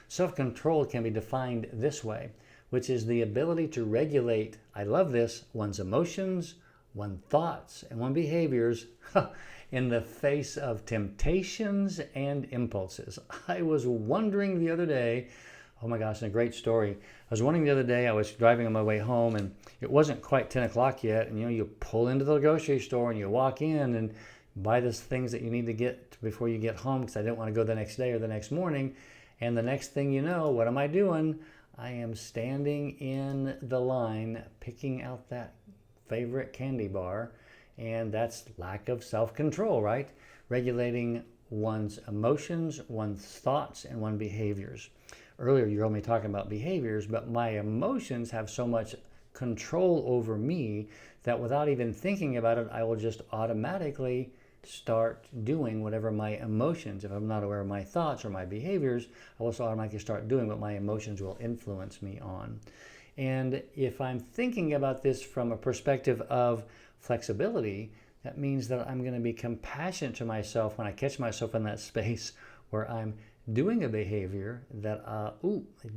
A: Self-control can be defined this way, which is the ability to regulate, I love this, one's emotions, one's thoughts, and one's behaviors in the face of temptations and impulses. I was wondering the other day Oh my gosh, and a great story. I was wondering the other day, I was driving on my way home and it wasn't quite 10 o'clock yet. And you pull into the grocery store and you walk in and buy the things that you need to get before you get home because I didn't want to go the next day or the next morning. And the next thing you know, what am I doing? I am standing in the line picking out that favorite candy bar. And that's lack of self-control, right? Regulating one's emotions, one's thoughts, and one's behaviors. Earlier, you were only talking about behaviors, but my emotions have so much control over me that without even thinking about it, I will just automatically start doing whatever my emotions, if I'm not aware of my thoughts or my behaviors, I will also automatically start doing what my emotions will influence me on. And if I'm thinking about this from a perspective of flexibility, that means that I'm going to be compassionate to myself when I catch myself in that space where I'm doing a behavior that, I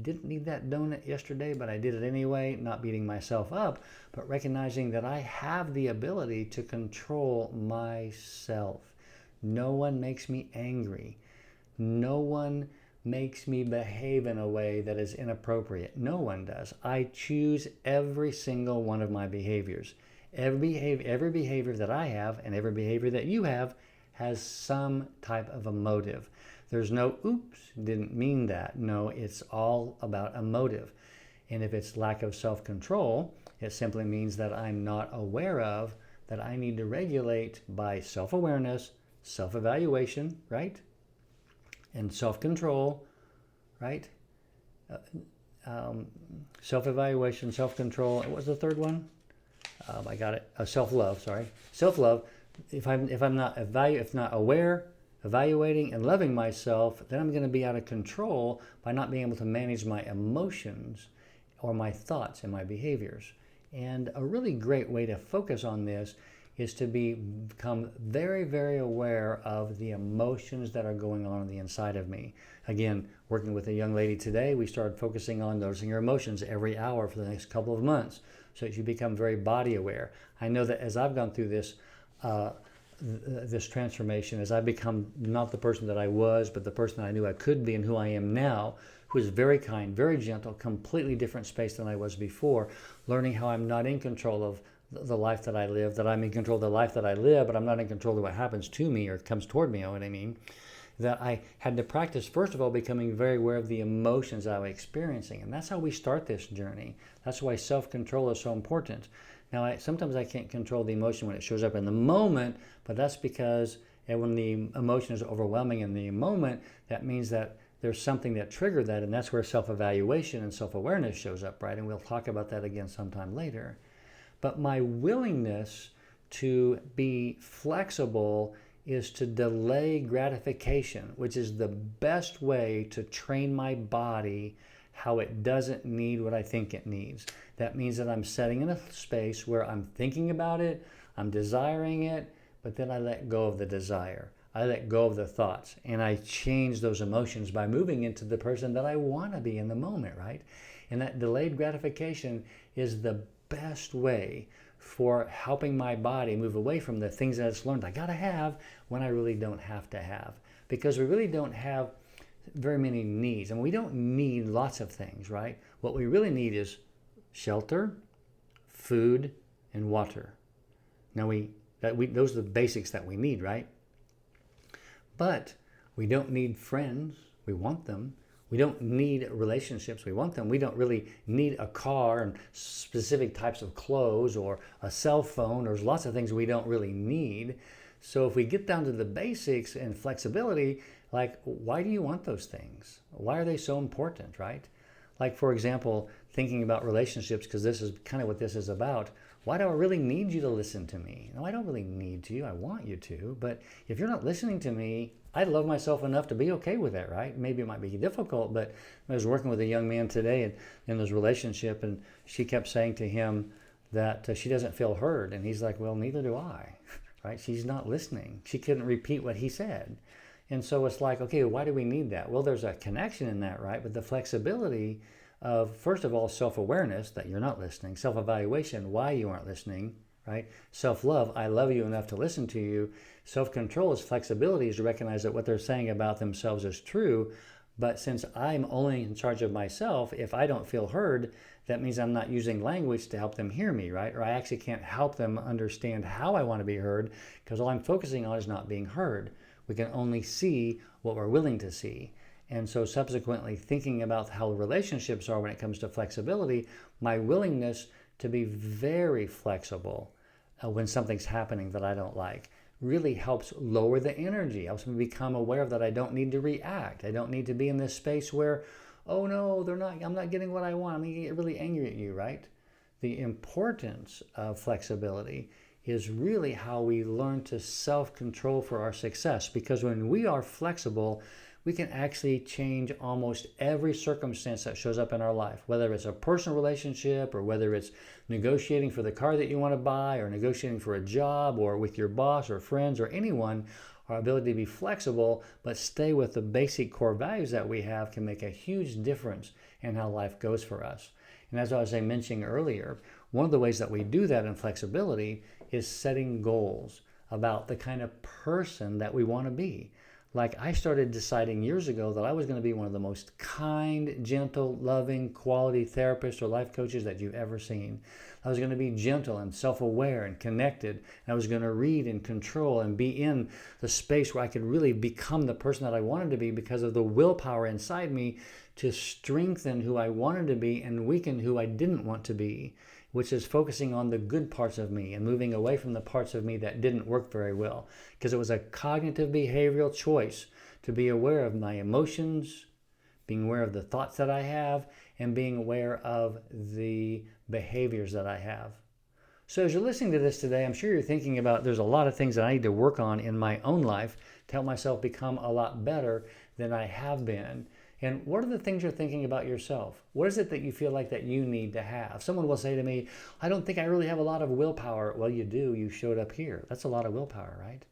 A: didn't need that donut yesterday, but I did it anyway, not beating myself up, but recognizing that I have the ability to control myself. No one makes me angry. No one makes me behave in a way that is inappropriate. No one does. I choose every single one of my behaviors. Every behavior that I have and every behavior that you have has some type of a motive. There's no, oops, didn't mean that. No, it's all about a motive. And if it's lack of self-control, it simply means that I'm not aware of that I need to regulate by self-awareness, self-evaluation, right? And self-control, right? Self-evaluation, self-control. What was the third one? I got it. Self-love. Sorry, self-love. If I'm not aware, evaluating, and loving myself, then I'm going to be out of control by not being able to manage my emotions or my thoughts and my behaviors. And a really great way to focus on this is to become very, very aware of the emotions that are going on the inside of me. Again, working with a young lady today, we started focusing on noticing her emotions every hour for the next couple of months so that you become very body aware. I know that as I've gone through this transformation, as I become not the person that I was, but the person that I knew I could be and who I am now, who is very kind, very gentle, completely different space than I was before, learning how I'm not in control of the life that I live, that I'm in control of the life that I live, but I'm not in control of what happens to me or comes toward me, you know what I mean? That I had to practice, first of all, becoming very aware of the emotions I was experiencing. And that's how we start this journey. That's why self-control is so important. Now, sometimes I can't control the emotion when it shows up in the moment, but that's because when the emotion is overwhelming in the moment, that means that there's something that triggered that, and that's where self-evaluation and self-awareness shows up, right? And we'll talk about that again sometime later. But my willingness to be flexible is to delay gratification, which is the best way to train my body how it doesn't need what I think it needs. That means that I'm setting in a space where I'm thinking about it, I'm desiring it, but then I let go of the desire. I let go of the thoughts, and I change those emotions by moving into the person that I want to be in the moment, right? And that delayed gratification is the best way for helping my body move away from the things that it's learned I gotta have when I really don't have to have. Because we really don't have very many needs, and we don't need lots of things, right? What we really need is shelter, food, and water. Now those are the basics that we need, right? But we don't need friends. We want them. We don't need relationships. We want them. We don't really need a car and specific types of clothes or a cell phone. There's lots of things we don't really need. So if we get down to the basics and flexibility, like, why do you want those things? Why are they so important, right? Like, for example, thinking about relationships, because this is kind of what this is about. Why do I really need you to listen to me? No, I don't really need to. I want you to. But if you're not listening to me, I love myself enough to be okay with that, right? Maybe it might be difficult, but I was working with a young man today in his relationship, and she kept saying to him that she doesn't feel heard. And he's like, well, neither do I, right? She's not listening. She couldn't repeat what he said. And so it's like, okay, why do we need that? Well, there's a connection in that, right? But the flexibility of, first of all, self-awareness, that you're not listening, self-evaluation, why you aren't listening, right? Self-love, I love you enough to listen to you. Self-control is flexibility, is to recognize that what they're saying about themselves is true, But since I'm only in charge of myself, if I don't feel heard, that means I'm not using language to help them hear me, right? Or I actually can't help them understand how I want to be heard because all I'm focusing on is not being heard. We can only see what we're willing to see. And so subsequently thinking about how relationships are when it comes to flexibility, my willingness to be very flexible when something's happening that I don't like really helps lower the energy, helps me become aware that I don't need to react. I don't need to be in this space where, oh no, I'm not getting what I want. I'm going to get really angry at you, right? The importance of flexibility is really how we learn to self-control for our success, because when we are flexible, we can actually change almost every circumstance that shows up in our life, whether it's a personal relationship or whether it's negotiating for the car that you want to buy or negotiating for a job or with your boss or friends or anyone. Our ability to be flexible but stay with the basic core values that we have can make a huge difference in how life goes for us. And as I was mentioning earlier, one of the ways that we do that in flexibility is setting goals about the kind of person that we want to be. Like I started deciding years ago that I was going to be one of the most kind, gentle, loving, quality therapists or life coaches that you've ever seen. I was going to be gentle and self-aware and connected. And I was going to read and control and be in the space where I could really become the person that I wanted to be because of the willpower inside me to strengthen who I wanted to be and weaken who I didn't want to be, which is focusing on the good parts of me and moving away from the parts of me that didn't work very well. Because it was a cognitive behavioral choice to be aware of my emotions, being aware of the thoughts that I have, and being aware of the behaviors that I have. So as you're listening to this today, I'm sure you're thinking about there's a lot of things that I need to work on in my own life to help myself become a lot better than I have been. And what are the things you're thinking about yourself? What is it that you feel like that you need to have? Someone will say to me, I don't think I really have a lot of willpower. Well, you do. You showed up here. That's a lot of willpower, right?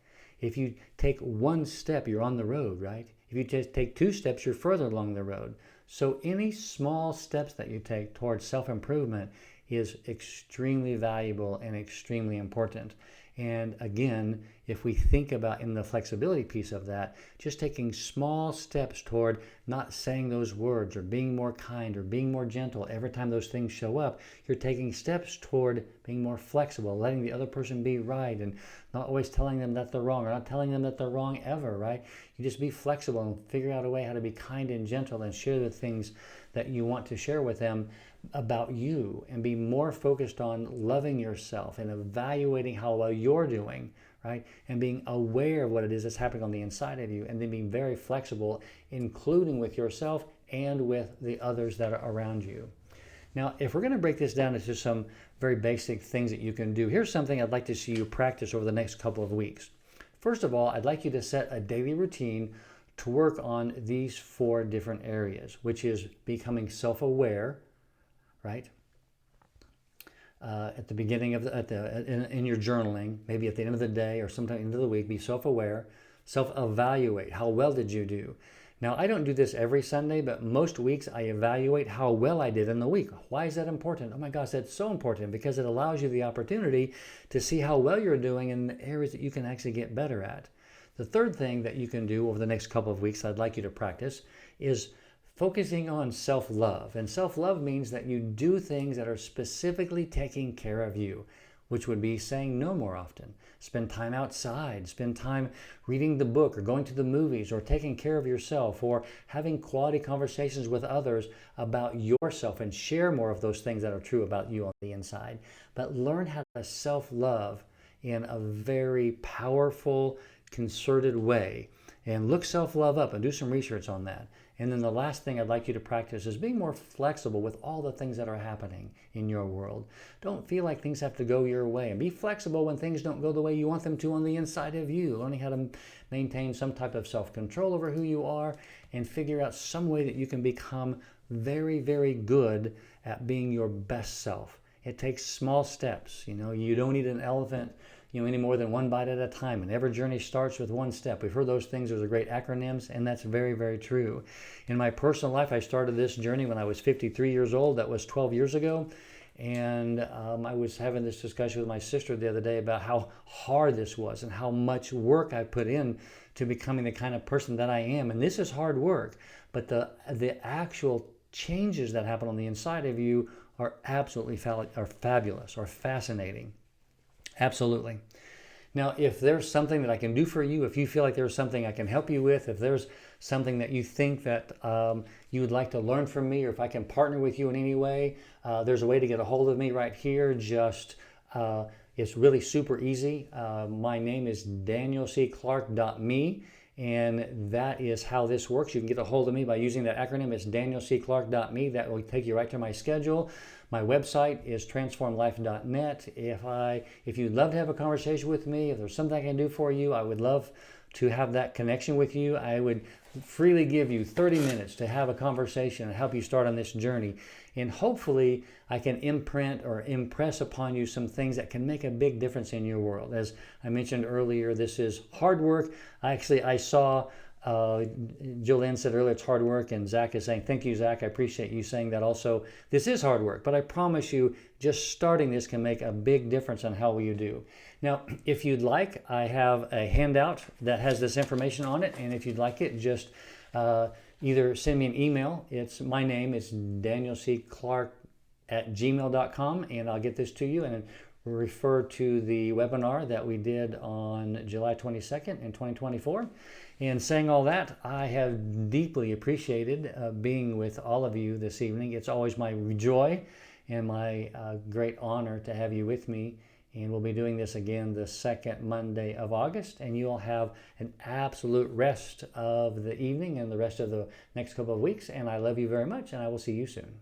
A: If you take one step, you're on the road, right? If you just take 2 steps, you're further along the road. So any small steps that you take towards self-improvement is extremely valuable and extremely important. And again, if we think about in the flexibility piece of that, just taking small steps toward not saying those words or being more kind or being more gentle every time those things show up, you're taking steps toward being more flexible, letting the other person be right and not always telling them that they're wrong or not telling them that they're wrong ever, right? You just be flexible and figure out a way how to be kind and gentle and share the things that you want to share with them about you, and be more focused on loving yourself and evaluating how well you're doing, right? And being aware of what it is that's happening on the inside of you, and then being very flexible, including with yourself and with the others that are around you. Now, if we're going to break this down into some very basic things that you can do, here's something I'd like to see you practice over the next couple of weeks. First of all, I'd like you to set a daily routine to work on these 4 different areas, which is becoming self-aware, right? At the beginning of in your journaling, maybe at the end of the day or sometime into the week, be self-aware, self-evaluate. How well did you do? Now, I don't do this every Sunday, but most weeks I evaluate how well I did in the week. Why is that important? Oh my gosh, that's so important because it allows you the opportunity to see how well you're doing in the areas that you can actually get better at. The third thing that you can do over the next couple of weeks I'd like you to practice is focusing on self-love. And self-love means that you do things that are specifically taking care of you, which would be saying no more often. Spend time outside, spend time reading the book or going to the movies or taking care of yourself or having quality conversations with others about yourself, and share more of those things that are true about you on the inside. But learn how to self-love in a very powerful, concerted way. And look self-love up and do some research on that. And then the last thing I'd like you to practice is being more flexible with all the things that are happening in your world. Don't feel like things have to go your way, and be flexible when things don't go the way you want them to on the inside of you. Learning how to maintain some type of self-control over who you are and figure out some way that you can become very, very good at being your best self. It takes small steps. You don't need an elephant any more than 1 bite at a time. And every journey starts with 1 step. We've heard those things. Those are great acronyms, and that's very, very true. In my personal life, I started this journey when I was 53 years old. That was 12 years ago. And I was having this discussion with my sister the other day about how hard this was and how much work I put in to becoming the kind of person that I am. And this is hard work, but the actual changes that happen on the inside of you are absolutely fabulous or fascinating. Absolutely. Now, if there's something that I can do for you, if you feel like there's something I can help you with, if there's something that you think that you would like to learn from me, or if I can partner with you in any way, there's a way to get a hold of me right here. It's really super easy. My name is danielcclark.me, and that is how this works. You can get a hold of me by using that acronym. It's danielcclark.me. That will take you right to my schedule. My website is transformlife.net. If you'd love to have a conversation with me, if there's something I can do for you, I would love to have that connection with you. I would freely give you 30 minutes to have a conversation and help you start on this journey. And hopefully I can imprint or impress upon you some things that can make a big difference in your world. As I mentioned earlier, this is hard work. I saw Jolene said earlier it's hard work, and Zach is saying, thank you, Zach. I appreciate you saying that also. This is hard work, but I promise you, just starting this can make a big difference on how you do. Now, if you'd like, I have a handout that has this information on it, and if you'd like it, just either send me an email. My name is danielcclark@gmail.com, and I'll get this to you, and refer to the webinar that we did on July 22nd in 2024. And saying all that, I have deeply appreciated being with all of you this evening. It's always my joy and my great honor to have you with me. And we'll be doing this again the second Monday of August. And you'll have an absolute rest of the evening and the rest of the next couple of weeks. And I love you very much, and I will see you soon.